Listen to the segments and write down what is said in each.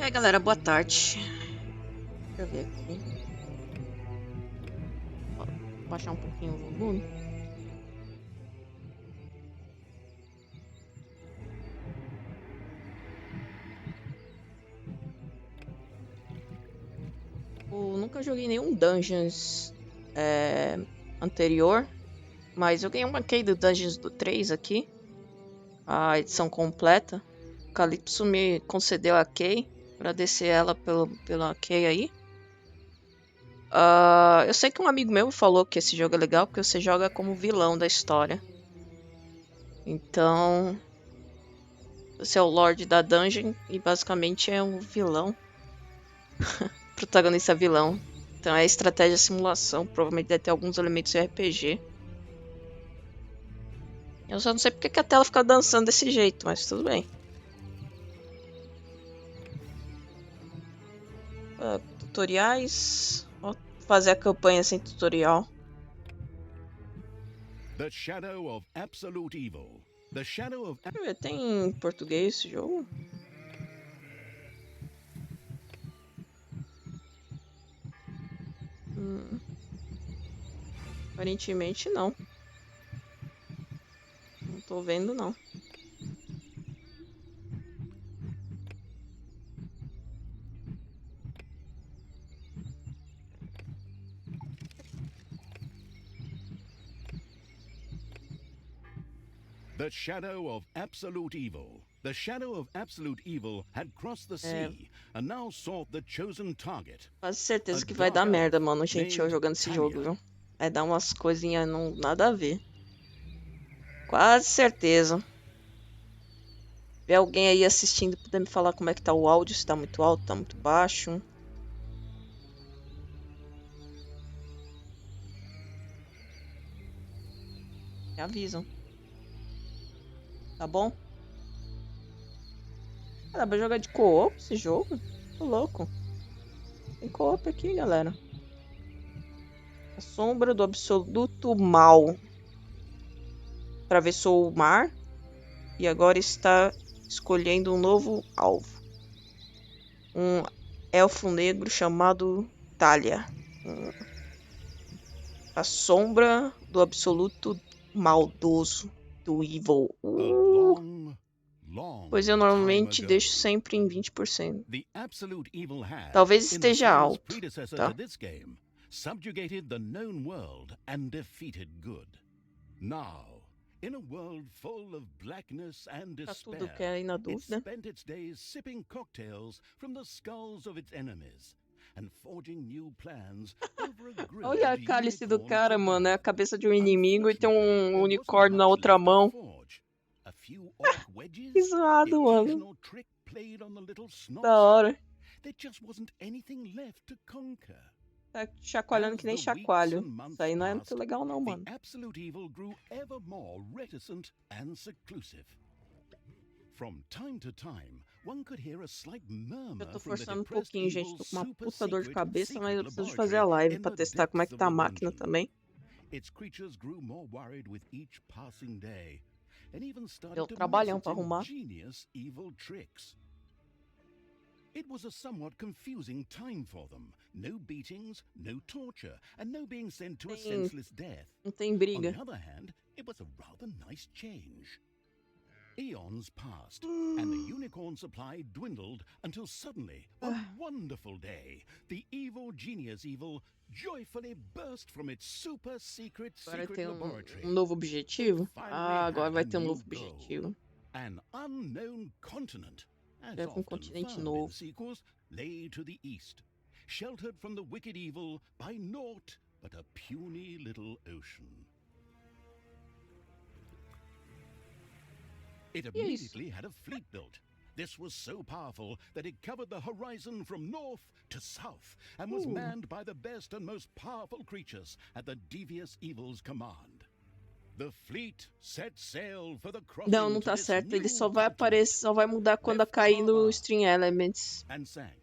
aí, galera, boa tarde. Deixa eu ver aqui. Vou baixar um pouquinho o volume. Eu nunca joguei nenhum Dungeons anterior, mas eu ganhei uma key do Dungeons do 3 aqui, a edição completa. O Calypso me concedeu a key, agradecer ela pela key aí. Eu sei que um amigo meu falou que esse jogo é legal porque você joga como vilão da história. Então, você é o Lorde da Dungeon e basicamente é um vilão. Protagonista vilão. Então é estratégia simulação. Provavelmente deve ter alguns elementos de RPG. Eu só não sei porque que a tela fica dançando desse jeito, mas tudo bem. Tutoriais. Vou fazer a campanha sem tutorial. The shadow of absolute evil. The shadow of... Deixa eu ver, tem em português esse jogo? Aparentemente não. Não tô vendo não. The shadow of absolute evil. The shadow of absolute evil had crossed the sea and now sought the chosen target. Quase certeza que vai dar merda, mano, gente, eu jogando esse jogo, viu? Vai dar umas coisinhas não nada a ver. Quase certeza. Vê alguém aí assistindo poder me falar como é que tá o áudio, se tá muito alto, tá muito baixo. Me avisam. Tá bom? Dá pra jogar de co-op esse jogo? Tô louco. Tem co-op aqui, galera. A sombra do absoluto mal. Atravessou o mar e agora está escolhendo um novo alvo. Um elfo negro chamado Talia. A sombra do absoluto maldoso, do evil. Pois eu normalmente deixo sempre em 20%. Talvez esteja alto, tá? Subjugated the known world and defeated good. Now, in a world full of blackness and Tá tudo despair, que é aí na it dúvida. spent its days sipping cocktails from the skulls of its enemies and forging new plans over a grilled Olha a cálice do unicorn cara, mano. É a kebab. cabeça de um inimigo e tem Unfortunately, um there wasn't unicórnio na much outra left to mão. forge. A few orc wedges, Que the zoado, mano. occasional trick played on the little Da snots. hora. There just wasn't anything left to conquer. Tá chacoalhando que nem chacoalho. Isso aí não é muito legal não, mano. The absolute evil grew ever more reticent and seclusive. From time to time, one could hear a slight murmur Eu tô from the forçando um depressed pouquinho, gente. evil's Tô com uma super puta dor de secret cabeça, mas eu secret preciso fazer a live laboratory pra in the testar como é que depths tá a of the máquina dungeon. também. Its creatures grew more worried with each passing day, and even Deu started to trabalhão miss pra its arrumar. ingenious evil tricks. It was a somewhat confusing time for them. No beatings, no torture, and no being sent to a senseless death. Não tem On briga. the other hand, it was a rather nice change. Eons passed, and the unicorn supply dwindled until suddenly, one wonderful day, the evil genius evil joyfully burst from its super secret Agora tem laboratory. novo objetivo? Ah, agora vai ter um new novo goal. objetivo. An unknown continent, as Leva often continente found in novo. sequels, lay to the east, sheltered from the wicked evil by naught but a puny little ocean. It immediately had a fleet built. This was so powerful that it covered the horizon from north to south and was manned by the best and most powerful creatures at the devious evil's command. The fleet set sail for the crossing Não, não to tá this certo. Ele new só vai continent aparecer, só vai mudar quando left the cair no harbor String Elements. and sank.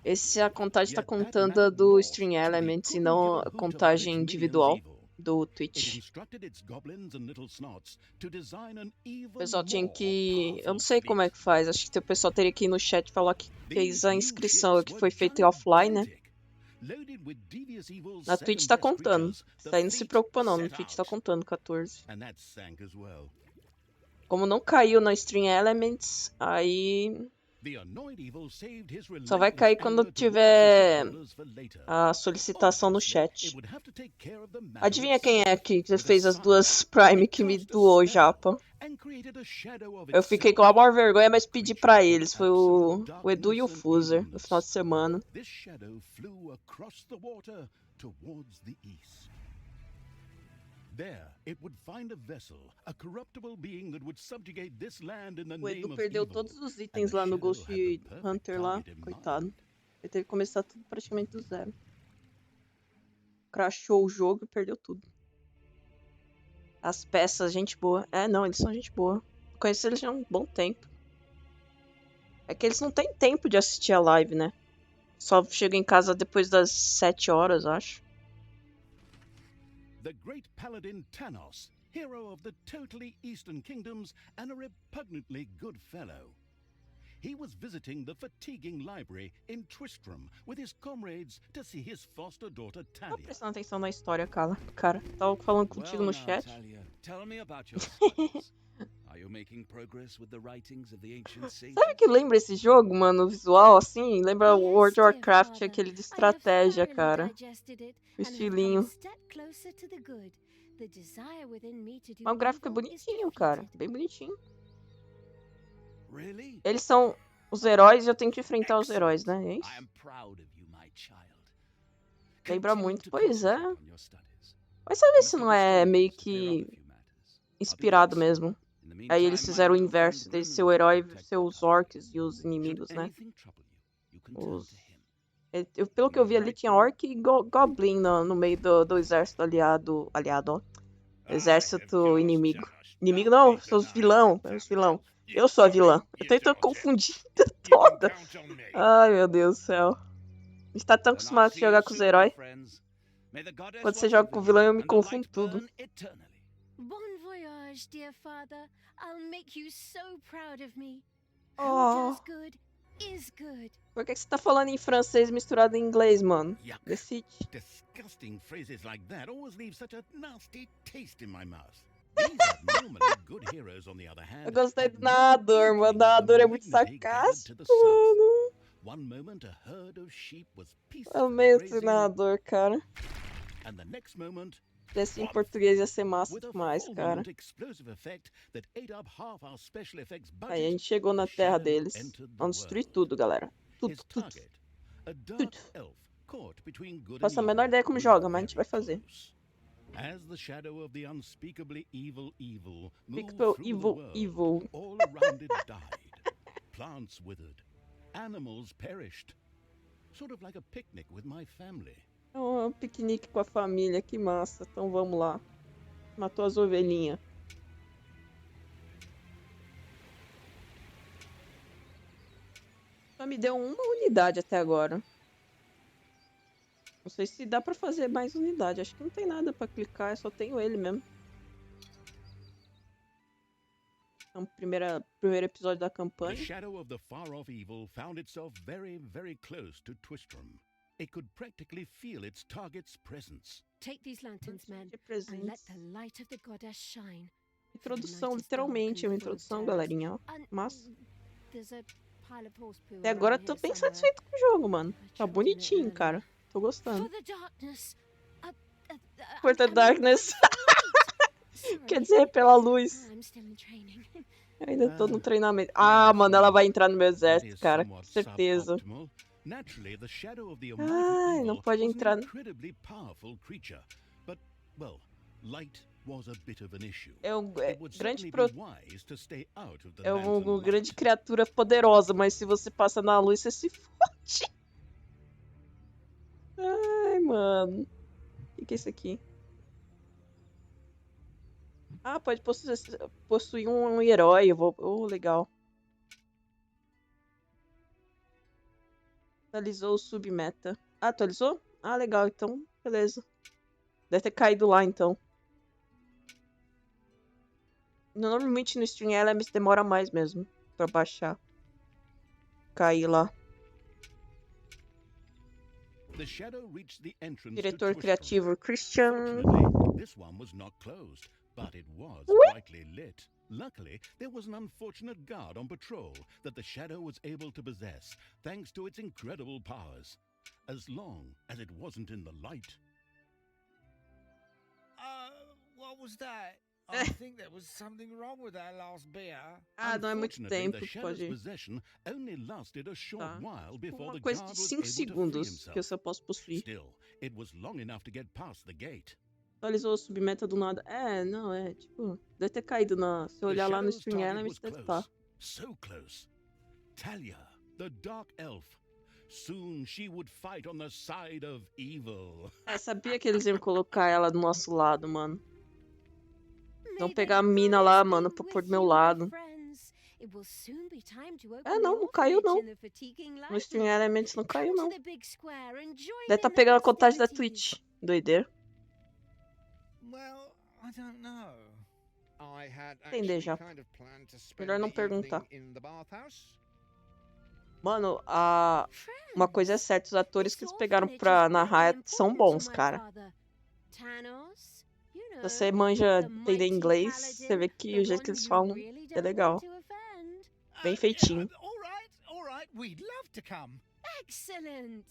Esse a contagem tá Yet that contando a map do north String to the Elements e couldn't não give a a hoot about its contagem minions individual. evil. do It Twitch. instructed its goblins and little snots to design an even O pessoal tinha more que... Eu não powerful sei como é fleet. que faz. Acho que o pessoal teria que ir no chat e falar que fez These a new inscrição, ships que were foi feita offline, né? gigantic. Loaded with devious evils, Na Twitch tá second-best contando. creatures, Isso the aí não se fleet preocupa não, no set Twitch tá out. contando 14. And that sank as well. Como não caiu na Stream Elements, aí The annoyed evil saved his só vai relentless cair quando anger towards the tiver shipbuilders for later. a solicitação no Obviously, it chat. would have to take care of the matter Adivinha quem é itself. que With a fez as sigh, duas Prime it que me cast a doou, spell japa? and created a shadow of Eu fiquei itself. com a maior vergonha, mas pedi pra Creature of eles. Foi absolute o Edu e o darkness and Fuser no final de evilness. semana. This shadow flew across the water towards the east. There, it would find a vessel, a corruptible being that would subjugate this land in the O name Edu of perdeu evil. todos os And itens the lá no shadow Ghost had the perfect Hunter lá, target in coitado. mind. Ele teve que começar tudo praticamente do zero. Crashou o jogo e perdeu tudo. As peças, gente boa. É, não, eles são gente boa. Conheço eles já há um bom tempo. É que eles não têm tempo de assistir a live, né? Só chegam em casa depois das 7 horas, acho. The great paladin Tanos, hero of the totally eastern kingdoms and a repugnantly good fellow. He was visiting the fatiguing library in Twistram with his comrades to see his foster daughter Tá Talia. prestando atenção na história, cara. Tava falando contigo no Well, now, chat. Talia, tell me about your studies. Are you making progress with the writings of the ancient sages? Sabe que lembra esse jogo, mano? O visual, assim? Lembra o Yes, World of dear Warcraft, father. aquele de I have estratégia, thoroughly cara. digested it O and have come a estilinho. step closer to the good. The desire within me to do Mas o gráfico é evil is bonitinho, cara. defeated. Bem bonitinho. Really? Eles são os heróis e eu tenho que enfrentar os heróis, né? É I isso? am proud of you, my child. Lembra Continue muito. to Pois é. concentrate on your studies. Vai saber You se must não é understand meio this to clear up que a few matters. I'll be inspirado back soon. mesmo. In the Aí meantime, eles my fizeram o little friend inverso, de ser Gremlin o will herói protect ser the os tower. orcs e os Should inimigos, né? anything trouble you, you can turn Os... to him. Pelo que eu vi ali, tinha orc e goblin no meio do exército aliado. Aliado, ó. Exército inimigo. Inimigo não, são os vilão. É os vilão. Eu sou a vilã. Eu tô confundindo toda. Ai, meu Deus do céu. A gente tá tão Then I'll acostumado a see you jogar com os soon, my heróis. friends. May the goddess Quando você watch joga over com o you vilão, eu me and the confundo light tudo. burn eternally. Bon voyage, dear father. I'll make you so proud of me. Who Oh, does good is good. por que você tá falando em francês misturado em inglês, mano? Yuck. Decide. Disgusting phrases like that always leave such a nasty taste in my mouth. These abnormally good heroes, on the other hand, Eu gostei had do no narrador, mano. O inkling of the narrador é muito malignity gathered to sarcástico, the south. mano. One moment a herd of sheep was Eu peacefully amei esse grazing, narrador, cara. and the next moment, Esse em português ia ser massa with a demais, cara. fulminant explosive effect that ate up half our special effects Aí a budget, gente chegou na the terra shadow deles. entered the Vamos destruir world. tudo, galera. Tudo, His tudo. target, a dark Tudo. elf caught between good and Faço a menor evil, ideia como was joga, mas a gente very vai fazer. close. As the shadow of the unspeakably evil moved Pixel through the evil, world, evil. all around it died. Plants withered, animals perished. Sort of like a picnic with my family. Um piquenique com a família, que massa. Então vamos lá. Matou as ovelhinhas. Só me deu uma unidade até agora. Não sei se dá pra fazer mais unidade. Acho que não tem nada pra clicar, eu só tenho ele mesmo. Então, primeiro episódio da The campanha. shadow of the far-off evil found itself very, very close to Twistram. It could practically feel its target's presence. Take these lanterns, men, De and let presentes. the light of the goddess shine. Introdução, literalmente. É uma introdução, galerinha. Ó. And Massa. there's a pile of horse poo Até agora eu around tô here bem somewhere. satisfeito com o jogo, mano. I Tá tried in it bonitinho, earlier. cara. Tô gostando. For the darkness. For the I mean, darkness. for the light. Quer Sorry. dizer, pela luz. I'm still in training. Eu ainda tô no Ah, treinamento. Ah, yes, mano, ela well, vai entrar no meu That exército, is cara. Com somewhat certeza. suboptimal. Naturally, the shadow of the almighty Ai, não evil pode was an entrar. incredibly powerful creature. But, well, light was a bit of an issue. É um It would grande certainly pro... be wise to stay out of the É lantern uma grande light. criatura poderosa, mas se você passa na luz, você se fode. Ai, mano. O que é isso aqui? Ah, pode possuir um herói. Eu vou... Oh, legal. Atualizou o submeta. Ah, atualizou? Ah, legal. Então, beleza. Deve ter caído lá, então. Normalmente no Stream Elements demora mais mesmo pra baixar. Cair lá. The shadow reached the entrance to Diretor Twistron. criativo Christian. Fortunately, this one was not closed, but it was brightly lit. Luckily, there was an unfortunate guard on patrol that the shadow was able to possess, thanks to its incredible powers. As long as it wasn't in the light. What was that? I think there was something wrong with that last beer. Ah, não é muito Unfortunately, tempo, the shadow's pode. possession only lasted a short Tá. while before Uma the coisa guard de was 5 able to free segundos que eu himself. só posso possuir. Still, it was long enough to get past the gate. Atualizou a submeta do nada. É, não, é tipo. Deve ter caído na. Se eu The olhar lá no shadow's Stream target Elements, was deve estar. close, so close. Talia, the dark elf. Soon she would fight on the side of evil. É, sabia que eles iam colocar ela do nosso lado, mano. Não May pegar a the mina lá, goddess mano, be pra pôr do with meu you, my lado. friends. It will soon be time to open É, the não caiu não. orphanage in the fatiguing No Stream library. Elements não caiu Come não. to the big square and join Deve tá in the pegando a contagem da festivities. Twitch. Doideira. Well, I don't know. I had Entender actually já. kind of planned to spend Melhor não the perguntar. evening in the bathhouse. Mano, uma coisa é Friends, certa, os atores que this eles pegaram orphanage pra is narrar very são important to bons, my cara. father. Thanos, you Se know, você manja the entender mighty inglês, você paladin, vê que the o jeito one que eles you falam really é don't legal. want to offend. Bem feitinho. All right, we'd love to come. Excellent!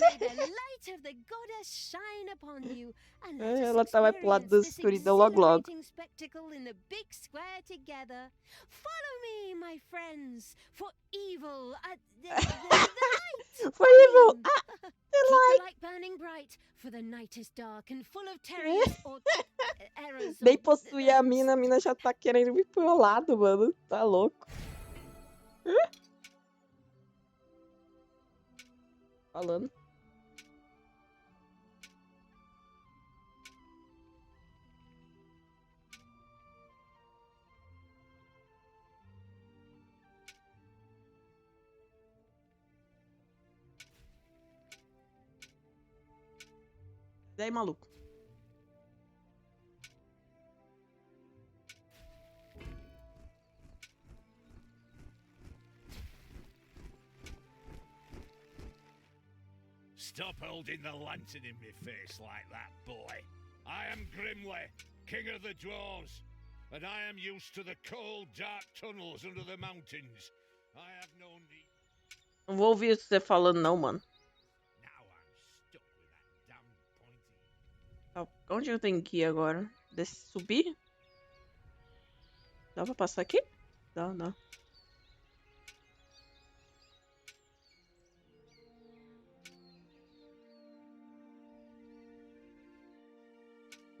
May the light of the goddess shine upon you, and let Ela us vai pro lado da experience this escuridão logo logo. exhilarating spectacle in the big square together. Follow me, my friends, for evil at the light. Foi evil! coming. Ah, Keep the light burning bright, for the night is dark and full of terrors or errors. nem or- possuir a mina já tá querendo vir pro meu lado, mano. Tá louco. Falando. Daí, maluco. Stop holding the lantern in my face like that, boy. I am Grimly, king of the dwarves, and I am used to the cold, dark tunnels under the mountains. I have no need. Não vou ouvir você falando, não, mano. Now I'm stuck with that damned pointy. Tá, onde eu tenho que ir agora? Subir? Dá pra passar aqui? Dá.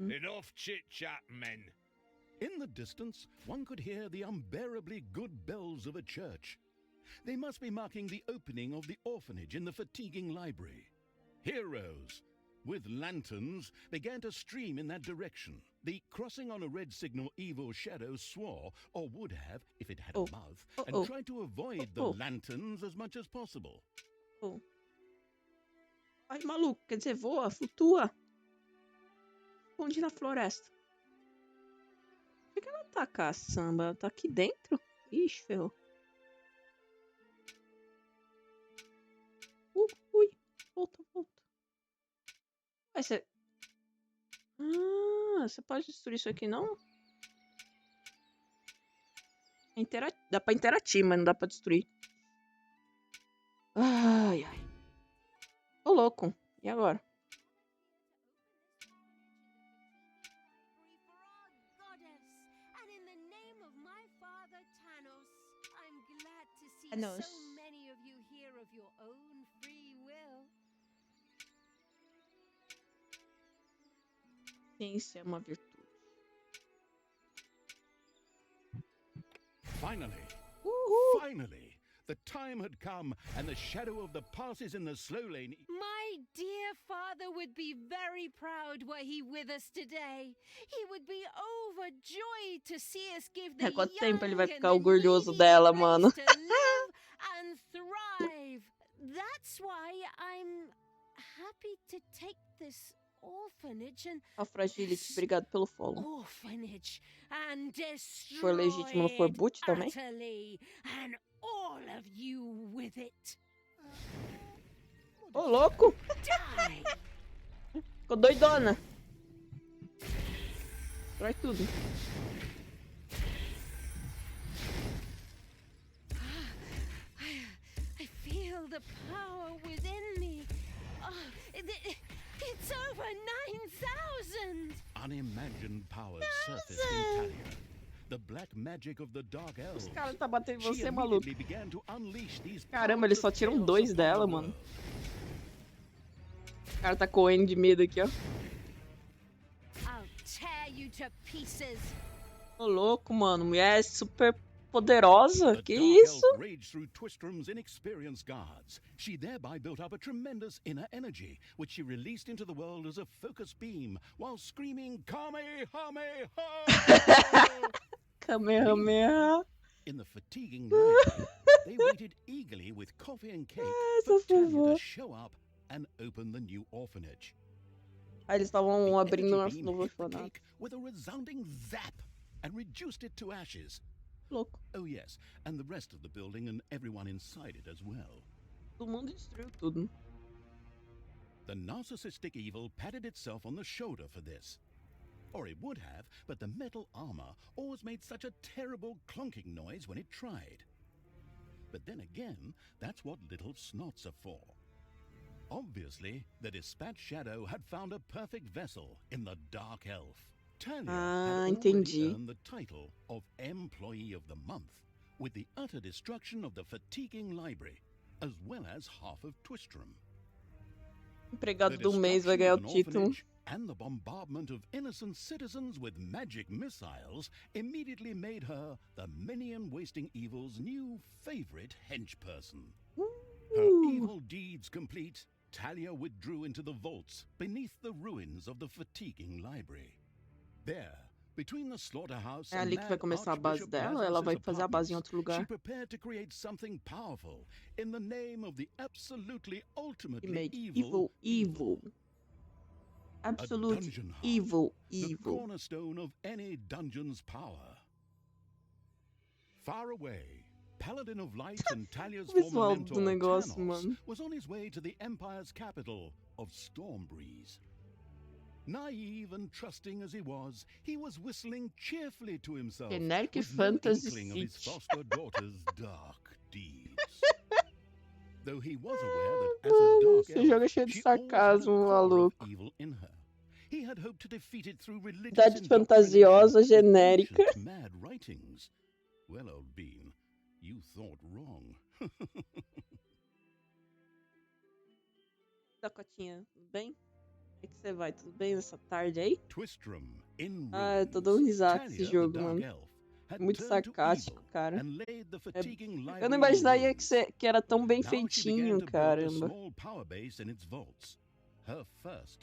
Enough chit-chat, men. In the distance, one could hear the unbearably good bells of a church. They must be marking the opening of the orphanage in the fatiguing library. Heroes with lanterns began to stream in that direction. The crossing on a red signal evil shadow swore, or would have if it had a mouth, and tried to avoid the lanterns as much as possible. Ai, maluco, quer dizer, voa, flutua. Onde na floresta? Por que ela tá, caçamba? Ela tá aqui dentro? Ixi, ferrou. Ui, volta. Vai ser... Ah, você pode destruir isso aqui, não? Dá pra interagir, mas não dá pra destruir. Ai. Ô, louco. E agora? Thanos. So many of you here of your own free will. Ciência é uma virtude. Finally, the time had come, and the shadow of the passes in the slow lane. My dear father would be very proud were he with us today. He would be overjoyed to see us give the Quanto tempo ele vai young ficar and the orgulhoso needy dela, place mano? to live and thrive. That's why I'm happy to take this orphanage and A Fragility, obrigado pelo follow. orphanage and Se for legítimo, não for destroyed boot também. utterly, and all of you with it. Ô, louco! Die. Ficou doidona. Traz tudo. I feel the power within me. It's over 9,000. Unimagined powers surfaced in Talia. The black magic of the dark elves. Os caras tá batendo em She você, maluco. immediately began to unleash these Caramba, eles só powers of tiram chaos 2 upon dela, the mano. world. O cara tá correndo de medo aqui, ó. I'll tear you to pieces. Ô, louco, mano. Mulher super poderosa. The Que dark isso? elf raged through Twistrom's inexperienced guards. She thereby built up a tremendous inner energy, which she released into the world as a focus beam, while screaming, Kamehameha! Kamehameha. In the fatiguing night, they waited eagerly with coffee and cake for Essa Talia vovó. to show up and open the new orphanage. Aí eles estavam The abrindo energy um beam novo hit the orfanato. cake with a resounding zap and reduced it to ashes. Louco. Oh yes, and the rest of the building and everyone inside it as well. Todo mundo destruiu tudo. The narcissistic evil patted itself on the shoulder for this. Or it would have, but the metal armor always made such a terrible clonking noise when it tried. But then again, that's what little snots are for. Obviously, the dispatch shadow had found a perfect vessel in the Dark Elf. Talia had entendi. already earned the title of Employee of the Month, with the utter destruction of the fatiguing library, as well as half of Twistrom. Empregado The do mês vai ganhar o destruction of an título. orphanage and the bombardment of innocent citizens with magic missiles immediately made her the minion-wasting evil's new favorite henchperson. Her evil deeds complete, Talia withdrew into the vaults beneath the ruins of the fatiguing library. There, between the slaughterhouse É and ali que vai mad começar a base Archbishop dela ou ela vai Lazarus's fazer a base em apartments, outro she lugar? prepared to create something powerful in the name of the absolutely E ultimately made evil evil. A Absolute dungeon heart, evil. the Evil. cornerstone of any dungeon's power. Far away, Paladin of Light and Talia's O former visual do mentor, negócio, Tanos, mano. was on his way to the Empire's capital of Stormbreeze. Naive and trusting as he was whistling cheerfully to himself, Generic with no fantasy inkling of his city. foster daughter's dark deeds. Though he was aware that as a dark Esse jogo é elf, cheio de she always had a sarcasmo, core of maluco. evil in her. He had hoped to defeat it through religious Idade fantasiosa, indoctrination with genérica. ancient, mad writings. Well, old bean, you thought wrong. Dacotinha, tudo bem? Como é que você vai? Tudo bem nessa tarde aí? Twistrom, in Ah, eu tô dando ruins, risada com esse Talia, the jogo, Dark mano. Elf, had Muito turned to sarcástico, evil cara. and laid the fatiguing Eu library não in imaginaria ruins. que era tão bem Now she began feitinho, to build a caramba. small power base in its vaults. Her first